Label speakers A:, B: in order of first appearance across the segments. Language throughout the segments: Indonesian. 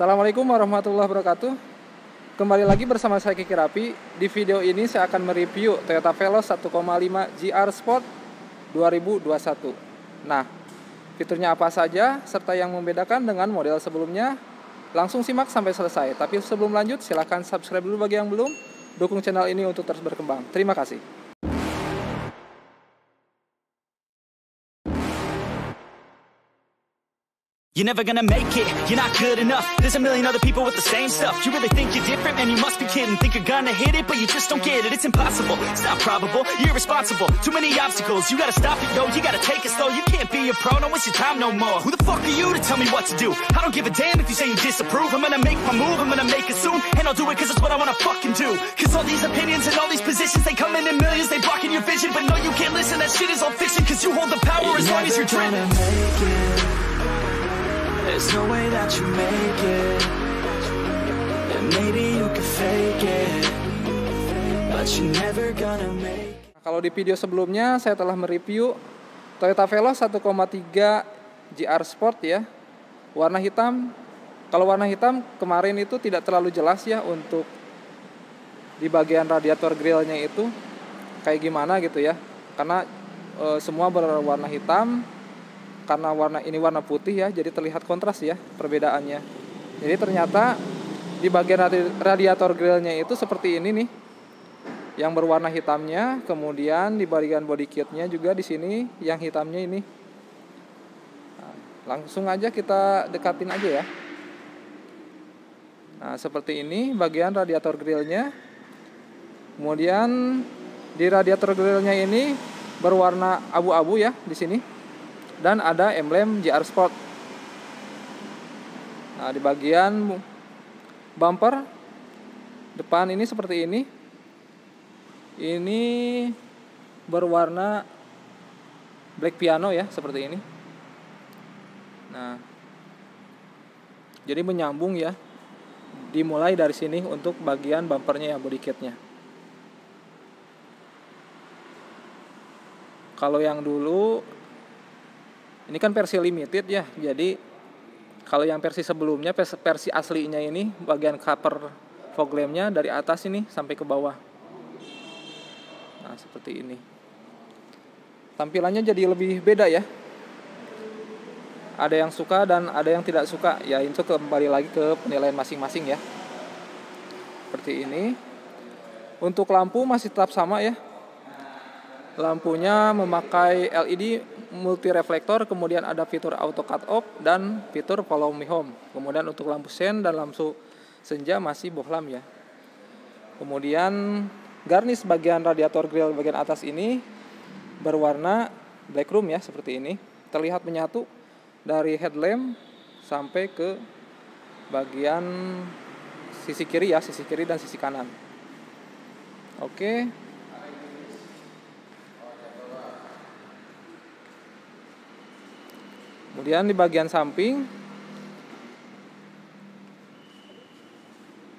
A: Assalamualaikum warahmatullahi wabarakatuh. Kembali lagi bersama saya Kiki Rapi. Di video ini saya akan mereview Toyota Veloz 1,5 GR Sport 2021. Nah, fiturnya apa saja serta yang membedakan dengan model sebelumnya, langsung simak sampai selesai. Tapi sebelum lanjut, silahkan subscribe dulu bagi yang belum. Dukung channel ini untuk terus berkembang. Terima kasih.
B: You're never gonna make it, you're not good enough. There's a million other people with the same stuff. You really think you're different? Man, you must be kidding. Think you're gonna hit it, but you just don't get it. It's impossible, it's not probable, you're irresponsible. Too many obstacles, you gotta stop it, yo. You gotta take it slow, you can't be a pro. Don't waste your time no more. Who the fuck are you to tell me what to do? I don't give a damn if you say you disapprove. I'm gonna make my move, I'm gonna make it soon. And I'll do it cause it's what I wanna fucking do. Cause all these opinions and all these positions, they come in millions. They blocking your vision, but no, you can't listen. That shit is all fiction. Cause you hold the power as long as you're driven.
C: There's no way that you make it, and maybe you can fake it, but you're never gonna make it.
A: Kalau di video sebelumnya saya telah mereview Toyota Veloz 1,3 GR Sport ya, warna hitam. Kalau warna hitam kemarin itu tidak terlalu jelas ya untuk di bagian radiator grillnya itu kayak gimana gitu ya, karena semua berwarna hitam. Karena warna ini warna putih ya, jadi terlihat kontras ya perbedaannya. Jadi ternyata di bagian radiator grillnya itu seperti ini nih, yang berwarna hitamnya. Kemudian di bagian body kitnya juga di sini yang hitamnya ini. Nah, langsung aja kita dekatin aja ya. Nah seperti ini bagian radiator grillnya. Kemudian di radiator grillnya ini berwarna abu-abu ya di sini. Dan ada emblem GR Sport. Nah, di bagian bumper depan ini seperti ini. Ini berwarna black piano ya, seperti ini. Nah, jadi menyambung ya. Dimulai dari sini untuk bagian bumpernya ya, body kitnya. Kalau yang dulu ini kan versi limited ya, jadi kalau yang versi sebelumnya, versi aslinya ini bagian cover fog lampnya dari atas ini sampai ke bawah. Nah seperti ini. Tampilannya jadi lebih beda ya. Ada yang suka dan ada yang tidak suka. Ya itu kembali lagi ke penilaian masing-masing ya. Seperti ini. Untuk lampu masih tetap sama ya. Lampunya memakai LED multi reflektor, kemudian ada fitur auto cut off dan fitur follow me home. Kemudian untuk lampu sen dan lampu senja masih bohlam ya. Kemudian garnish bagian radiator grill bagian atas ini berwarna black chrome ya, seperti ini. Terlihat menyatu dari headlamp sampai ke bagian sisi kiri ya, sisi kiri dan sisi kanan. Oke. Kemudian di bagian samping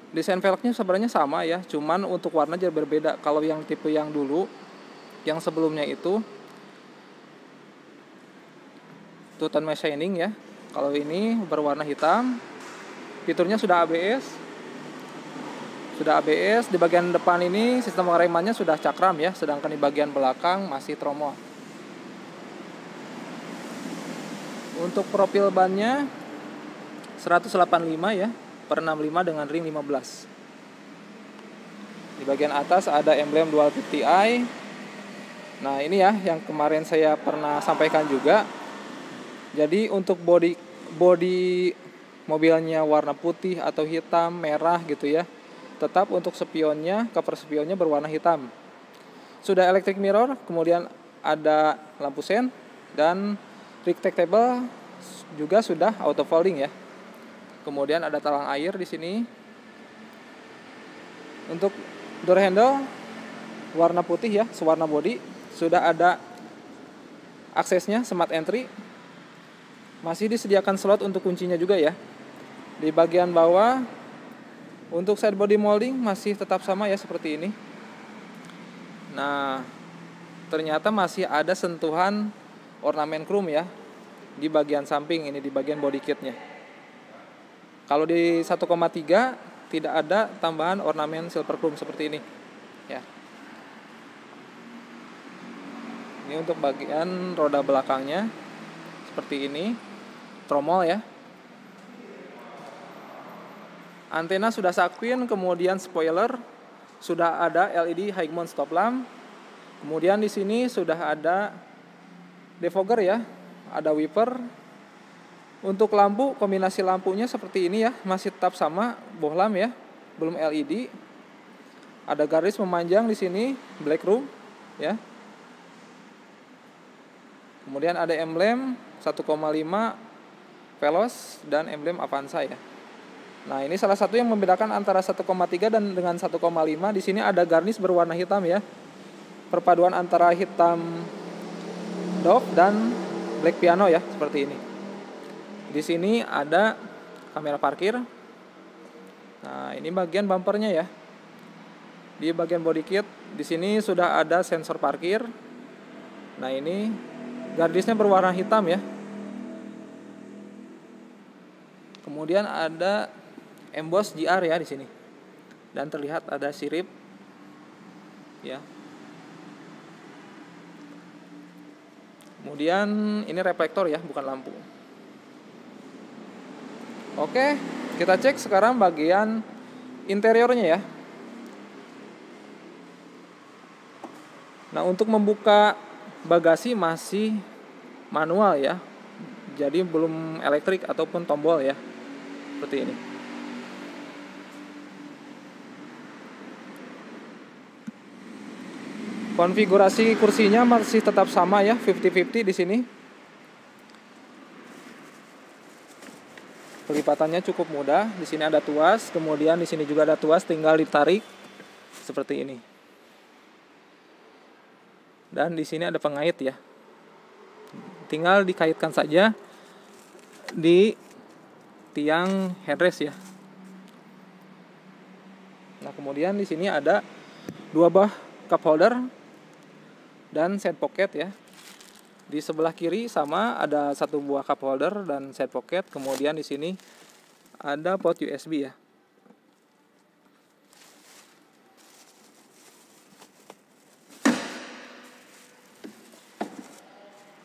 A: desain velgnya sebenarnya sama ya, cuman untuk warna jadi berbeda. Kalau yang tipe yang dulu, yang sebelumnya itu Titan Mesh Shining ya. Kalau ini berwarna hitam. Fiturnya sudah ABS. Sudah ABS. Di bagian depan ini sistem pengeremannya sudah cakram ya, sedangkan di bagian belakang masih tromol. Untuk profil bannya 185 ya, per 65 dengan ring 15. Di bagian atas ada emblem dual tip TI. Nah ini ya yang kemarin saya pernah sampaikan juga. Jadi untuk body mobilnya warna putih atau hitam, merah gitu ya. Tetap untuk spionnya, cover spionnya berwarna hitam. Sudah electric mirror, kemudian ada lampu sen dan retractable juga sudah auto folding ya. Kemudian ada talang air di sini. Untuk door handle warna putih ya, sewarna body. Sudah ada aksesnya, smart entry. Masih disediakan slot untuk kuncinya juga ya. Di bagian bawah untuk side body molding masih tetap sama ya, seperti ini. Nah, ternyata masih ada sentuhan ornamen chrome ya di bagian samping ini, di bagian body kitnya. Kalau di 1,3 tidak ada tambahan ornamen silver chrome seperti ini ya. Ini untuk bagian roda belakangnya seperti ini, tromol ya. Antena sudah sakpin, kemudian spoiler sudah ada LED high mount stop lamp. Kemudian di sini sudah ada defogger ya, ada wiper. Untuk lampu, kombinasi lampunya seperti ini ya, masih tetap sama bohlam ya, belum LED. Ada garis memanjang di sini, black room ya. Kemudian ada emblem 1,5 Veloz dan emblem Avanza ya. Nah, ini salah satu yang membedakan antara 1,3 dan dengan 1,5. Di sini ada garnish berwarna hitam ya. Perpaduan antara hitam doff dan black piano ya, seperti ini. Di sini ada kamera parkir. Nah, ini bagian bumpernya ya. Di bagian body kit di sini sudah ada sensor parkir. Nah, ini gardisnya berwarna hitam ya. Kemudian ada emboss GR ya di sini. Dan terlihat ada sirip ya. Kemudian ini reflektor ya, bukan lampu. Oke, kita cek sekarang bagian interiornya ya. Nah, untuk membuka bagasi masih manual ya. Jadi belum elektrik ataupun tombol ya. Seperti ini. Konfigurasi kursinya masih tetap sama ya, 50-50 di sini. Pelipatannya cukup mudah. Di sini ada tuas, kemudian di sini juga ada tuas, tinggal ditarik seperti ini. Dan di sini ada pengait ya. Tinggal dikaitkan saja di tiang headrest ya. Nah, kemudian di sini ada 2 buah cup holder dan side pocket ya. Di sebelah kiri sama ada 1 buah cup holder dan side pocket. Kemudian di sini ada port USB ya.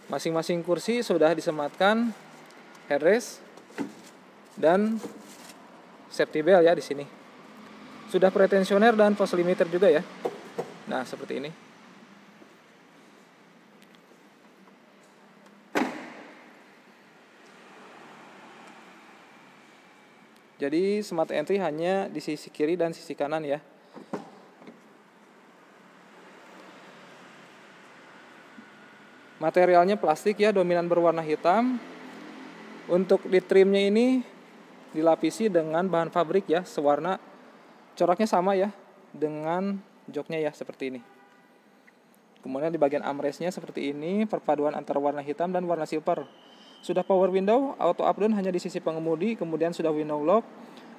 A: Masing-masing kursi sudah disematkan headrest dan safety belt ya di sini. Sudah pretensioner dan post limiter juga ya. Nah, seperti ini. Jadi smart entry hanya di sisi kiri dan sisi kanan ya. Materialnya plastik ya, dominan berwarna hitam. Untuk di trimnya ini dilapisi dengan bahan pabrik ya, sewarna. Coraknya sama ya dengan joknya ya, seperti ini. Kemudian di bagian armrestnya seperti ini, perpaduan antara warna hitam dan warna silver. Sudah power window, auto up down hanya di sisi pengemudi, kemudian sudah window lock,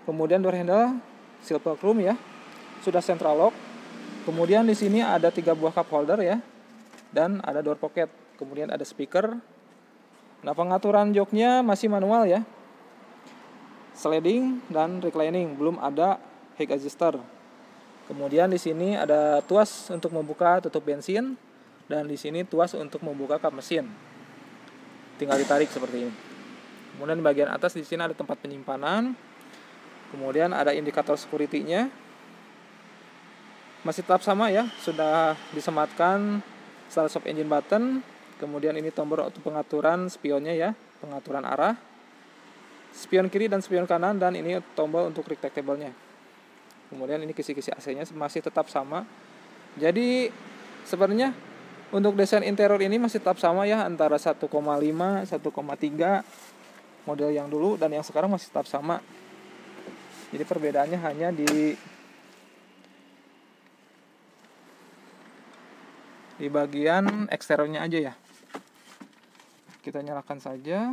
A: kemudian door handle silver chrome ya, sudah central lock. Kemudian di sini ada 3 buah cup holder ya, dan ada door pocket, kemudian ada speaker. Nah, pengaturan joknya masih manual ya, sliding dan reclining, belum ada height adjuster. Kemudian di sini ada tuas untuk membuka tutup bensin, dan di sini tuas untuk membuka kap mesin. Tinggal ditarik seperti ini. Kemudian di bagian atas di sini ada tempat penyimpanan. Kemudian ada indikator security-nya. Masih tetap sama ya, sudah disematkan start stop engine button. Kemudian ini tombol untuk pengaturan spionnya ya, pengaturan arah, spion kiri dan spion kanan, dan ini tombol untuk retractable-nya. Kemudian ini kisi-kisi AC-nya masih tetap sama. Jadi sebenarnya untuk desain interior ini masih tetap sama ya, antara 1,5, 1,3 model yang dulu dan yang sekarang masih tetap sama. Jadi perbedaannya hanya di bagian eksteriornya aja ya. Kita nyalakan saja.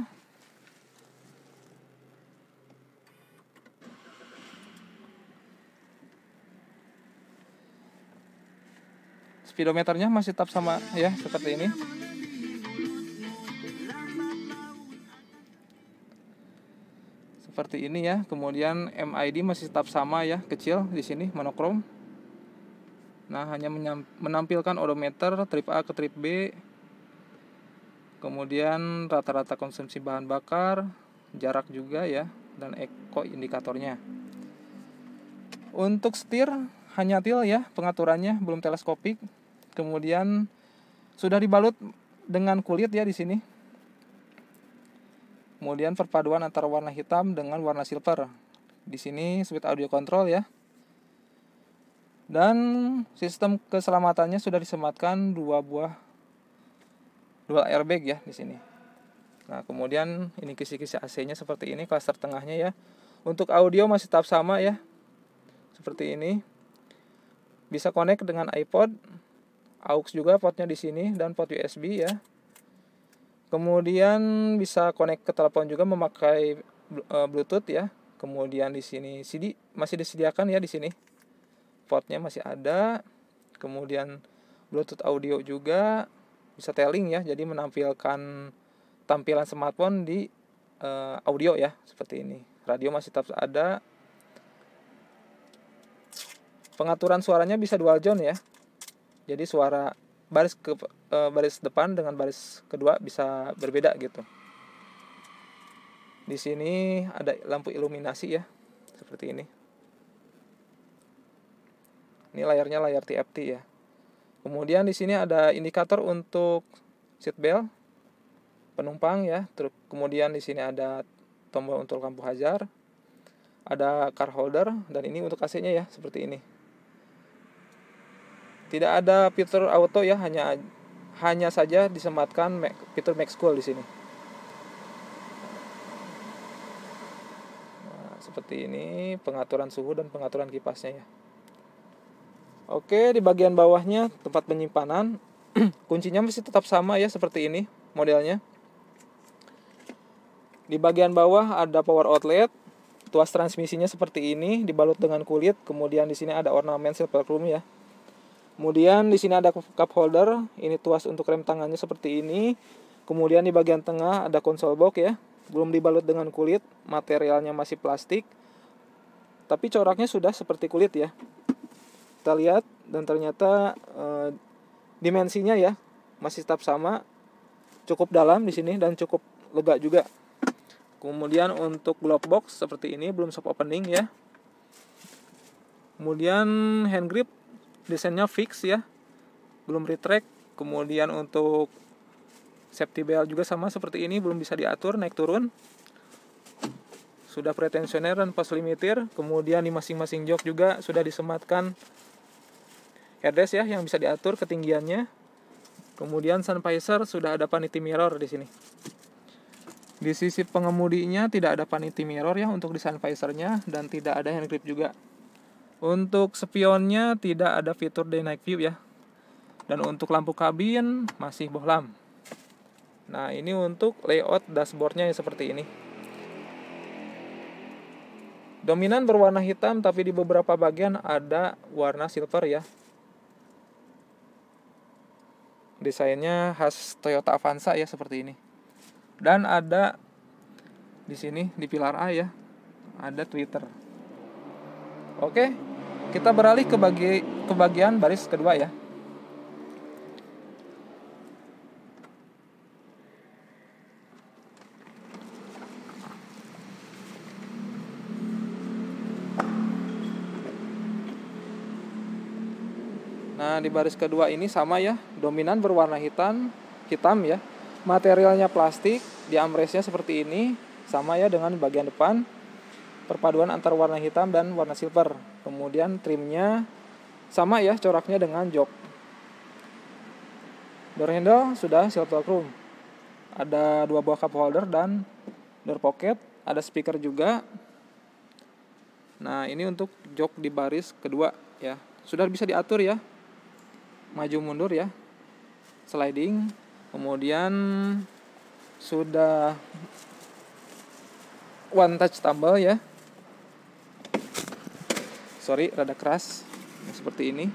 A: Speedometernya masih tetap sama ya, seperti ini. seperti ini ya. Kemudian MID masih tetap sama ya, kecil di sini, monokrom. Nah, hanya menampilkan odometer trip A ke trip B. Kemudian rata-rata konsumsi bahan bakar, jarak juga ya, dan eco indikatornya. Untuk setir hanya til ya, pengaturannya belum teleskopik. Kemudian sudah dibalut dengan kulit ya di sini. Kemudian perpaduan antara warna hitam dengan warna silver. Di sini switch audio control ya. Dan sistem keselamatannya sudah disematkan 2 buah dual airbag ya di sini. Nah, kemudian ini kisi-kisi AC-nya seperti ini, klaster tengahnya ya. Untuk audio masih tetap sama ya. Seperti ini. Bisa connect dengan iPod, aux juga portnya di sini, dan port USB ya. Kemudian bisa connect ke telepon juga memakai Bluetooth ya. Kemudian di sini CD masih disediakan ya di sini. Portnya masih ada. Kemudian Bluetooth audio juga, bisa telling ya, jadi menampilkan tampilan smartphone di audio ya, seperti ini. Radio masih tetap ada. Pengaturan suaranya bisa dual zone ya. Jadi suara baris depan dengan baris kedua bisa berbeda gitu. Di sini ada lampu iluminasi ya, seperti ini. Ini layarnya layar TFT ya. Kemudian di sini ada indikator untuk seat belt penumpang ya. Kemudian di sini ada tombol untuk lampu hazard, ada car holder, dan ini untuk AC-nya ya, seperti ini. Tidak ada fitur auto ya, hanya saja disematkan fitur Max Cool di sini. Nah, seperti ini pengaturan suhu dan pengaturan kipasnya ya. Oke, di bagian bawahnya tempat penyimpanan. Kuncinya masih tetap sama ya, seperti ini modelnya. Di bagian bawah ada power outlet. Tuas transmisinya seperti ini, dibalut dengan kulit. Kemudian di sini ada ornamen silver chrome ya. Kemudian di sini ada cup holder. Ini tuas untuk rem tangannya seperti ini. Kemudian di bagian tengah ada console box ya. Belum dibalut dengan kulit, materialnya masih plastik. Tapi coraknya sudah seperti kulit ya. Kita lihat, dan ternyata dimensinya ya masih tetap sama, cukup dalam di sini dan cukup lega juga. Kemudian untuk glove box seperti ini, belum soft opening ya. Kemudian hand grip desainnya fix ya, belum retract. Kemudian untuk safety belt juga sama seperti ini, belum bisa diatur naik turun. Sudah pretensioner dan pas limiter. Kemudian di masing-masing jok juga sudah disematkan headrest ya, yang bisa diatur ketinggiannya. Kemudian sun visor sudah ada vanity mirror di sini. Di sisi pengemudinya tidak ada vanity mirror ya untuk di sun visornya, dan tidak ada hand grip juga. Untuk spionnya tidak ada fitur day night view ya. Dan untuk lampu kabin masih bohlam. Nah, ini untuk layout dashboardnya seperti ini. Dominan berwarna hitam, tapi di beberapa bagian ada warna silver ya. Desainnya khas Toyota Avanza ya, seperti ini. Dan ada di sini di pilar A ya, ada Twitter. Oke, kita beralih ke bagian baris kedua ya. Nah, di baris kedua ini sama ya, dominan berwarna hitam ya. Materialnya plastik, di armrestnya seperti ini, sama ya dengan bagian depan. Perpaduan antara warna hitam dan warna silver. Kemudian trimnya sama ya, coraknya dengan jok. Door handle sudah silver chrome. Ada 2 buah cup holder dan door pocket, ada speaker juga. Nah, ini untuk jok di baris kedua ya. Sudah bisa diatur ya. Maju mundur ya, sliding. Kemudian sudah one touch tumble ya. Sorry, rada keras. Seperti ini.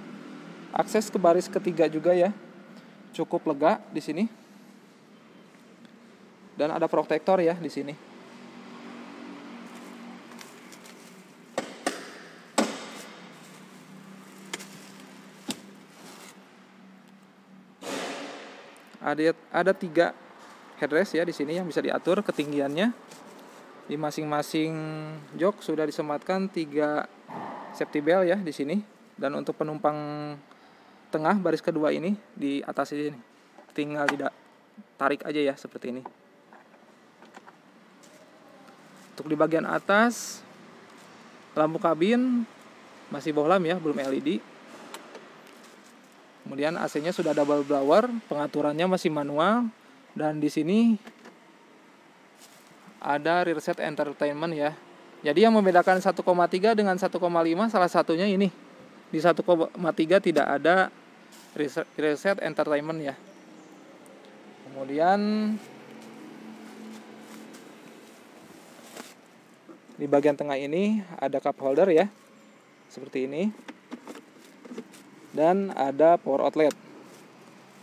A: Akses ke baris ketiga juga ya, cukup lega di sini. Dan ada protektor ya di sini. Ada 3 headrest ya di sini yang bisa diatur ketinggiannya. Di masing-masing jok sudah disematkan 3 safety belt ya di sini. Dan untuk penumpang tengah baris kedua ini di atas ini tinggal tidak tarik aja ya seperti ini. Untuk di bagian atas lampu kabin masih bohlam ya, belum LED. Kemudian AC-nya sudah double blower, pengaturannya masih manual, dan di sini ada rear seat entertainment ya. Jadi yang membedakan 1,3 dengan 1,5 salah satunya ini. Di 1,3 tidak ada rear seat entertainment ya. Kemudian di bagian tengah ini ada cup holder ya, seperti ini, dan ada power outlet.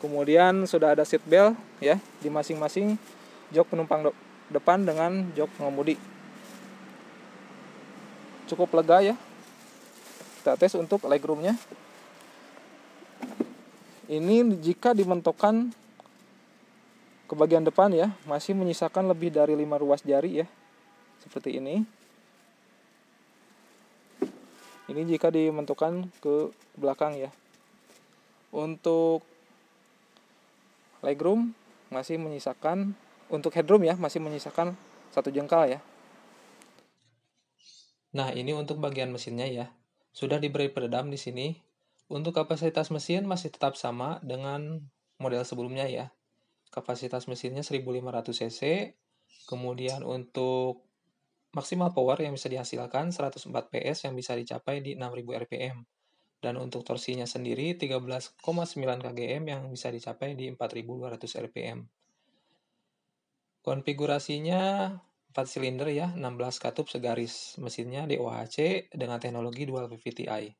A: Kemudian sudah ada seat belt ya di masing-masing jok penumpang depan dengan jok pengemudi. Cukup lega ya. Kita tes untuk legroomnya. Ini jika dimentokkan ke bagian depan ya, masih menyisakan lebih dari 5 ruas jari ya, seperti ini. Ini jika dimentokkan ke belakang ya. Untuk legroom masih menyisakan, untuk headroom ya masih menyisakan 1 jengkal ya. Nah, ini untuk bagian mesinnya ya. Sudah diberi peredam di sini. Untuk kapasitas mesin masih tetap sama dengan model sebelumnya ya. Kapasitas mesinnya 1500 cc. Kemudian untuk maksimal power yang bisa dihasilkan 104 PS yang bisa dicapai di 6000 rpm. Dan untuk torsinya sendiri 13,9 kgm yang bisa dicapai di 4200 rpm. Konfigurasinya 4 silinder ya, 16 katup segaris. Mesinnya DOHC dengan teknologi dual VVT-i.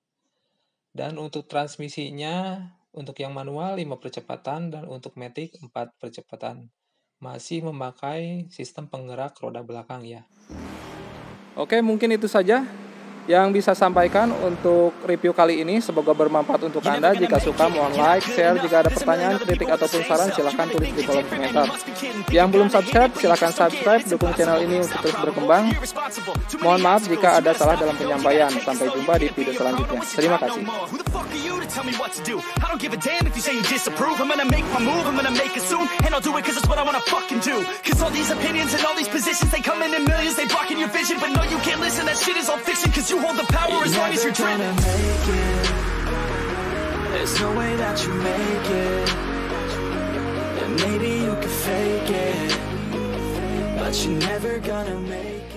A: Dan untuk transmisinya, untuk yang manual 5 percepatan dan untuk matic 4 percepatan. Masih memakai sistem penggerak roda belakang ya. Oke, mungkin itu saja yang bisa sampaikan untuk review kali ini. Semoga bermanfaat untuk Anda. Jika suka, mohon like, share. Jika ada pertanyaan, kritik, ataupun saran, silahkan tulis di kolom komentar. Yang belum subscribe, silahkan subscribe. Dukung channel ini untuk terus berkembang. Mohon maaf jika ada salah dalam penyampaian. Sampai jumpa di video selanjutnya. Terima kasih.
B: Tell me what to do. I don't give a damn if you say you disapprove. I'm gonna make my move, I'm gonna make it soon. And I'll do it cause it's what I wanna fucking do. Cause all these opinions and all these positions, they come in millions, they blocking your vision. But no, you can't listen, that shit is all fiction. Cause you hold the power as long as you're driven.
C: There's no way that you make it. And maybe you could fake it, but you're never gonna make it.